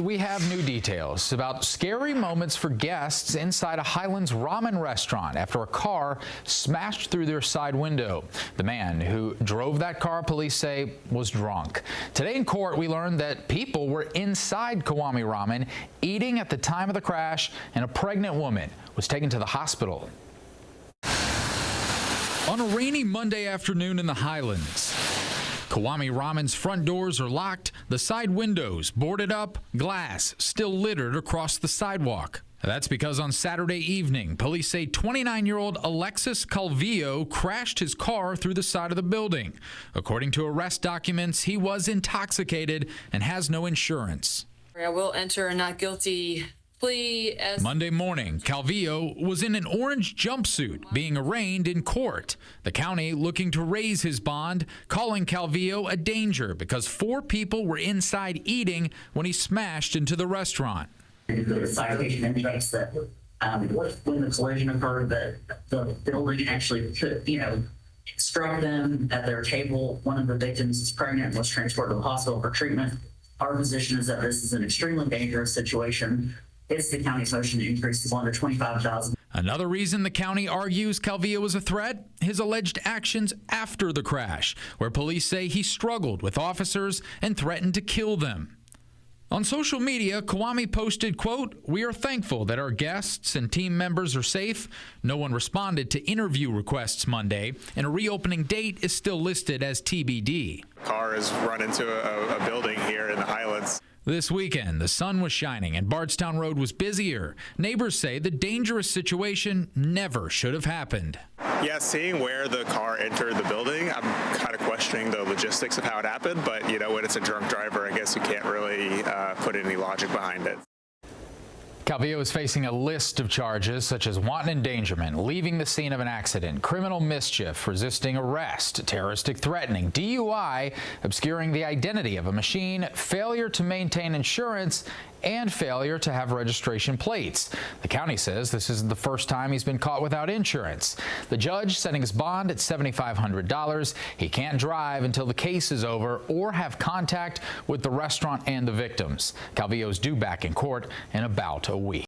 we have new details about scary moments for guests inside a Highlands ramen restaurant after a car smashed through their side window. The man who drove that car, police say, was drunk. Today in court, we learned that people were inside Kiwami Ramen eating at the time of the crash, and a pregnant woman was taken to the hospital. On a rainy Monday afternoon in the Highlands, Kiwami Ramen's front doors are locked, the side windows boarded up, glass still littered across the sidewalk. That's because on Saturday evening, police say 29-year-old Alexis Calvillo crashed his car through the side of the building. According to arrest documents, he was intoxicated and has no insurance. I will enter a not guilty plea as Monday morning, Calvillo was in an orange jumpsuit being arraigned in court. The county looking to raise his bond, calling Calvillo a danger because 4 people were inside eating when he smashed into the restaurant. The citation indicates that when the collision occurred, that the building actually could, struck them at their table. One of the victims is pregnant and was transported to the hospital for treatment. Our position is that this is an extremely dangerous situation. It's the county's motion to increase the bond to $25,000. Another reason the county argues Calvillo was a threat, his alleged actions after the crash, where police say he struggled with officers and threatened to kill them. On social media, Kiwami posted, quote, "We are thankful that our guests and team members are safe." No one responded to interview requests Monday, and a reopening date is still listed as TBD. Car has run into a building here in the Highlands. This weekend, the sun was shining and Bardstown Road was busier. Neighbors say the dangerous situation never should have happened. Yeah, seeing where the car entered the building, I'm kind of questioning the logistics of how it happened, but when it's a drunk driver, I guess you can't really put any logic behind it. Calvillo is facing a list of charges such as wanton endangerment, leaving the scene of an accident, criminal mischief, resisting arrest, terroristic threatening, DUI, obscuring the identity of a machine, failure to maintain insurance, and failure to have registration plates. The county says this isn't the first time he's been caught without insurance. The judge setting his bond at $7,500. He can't drive until the case is over or have contact with the restaurant and the victims. Calvillo is due back in court in about a week.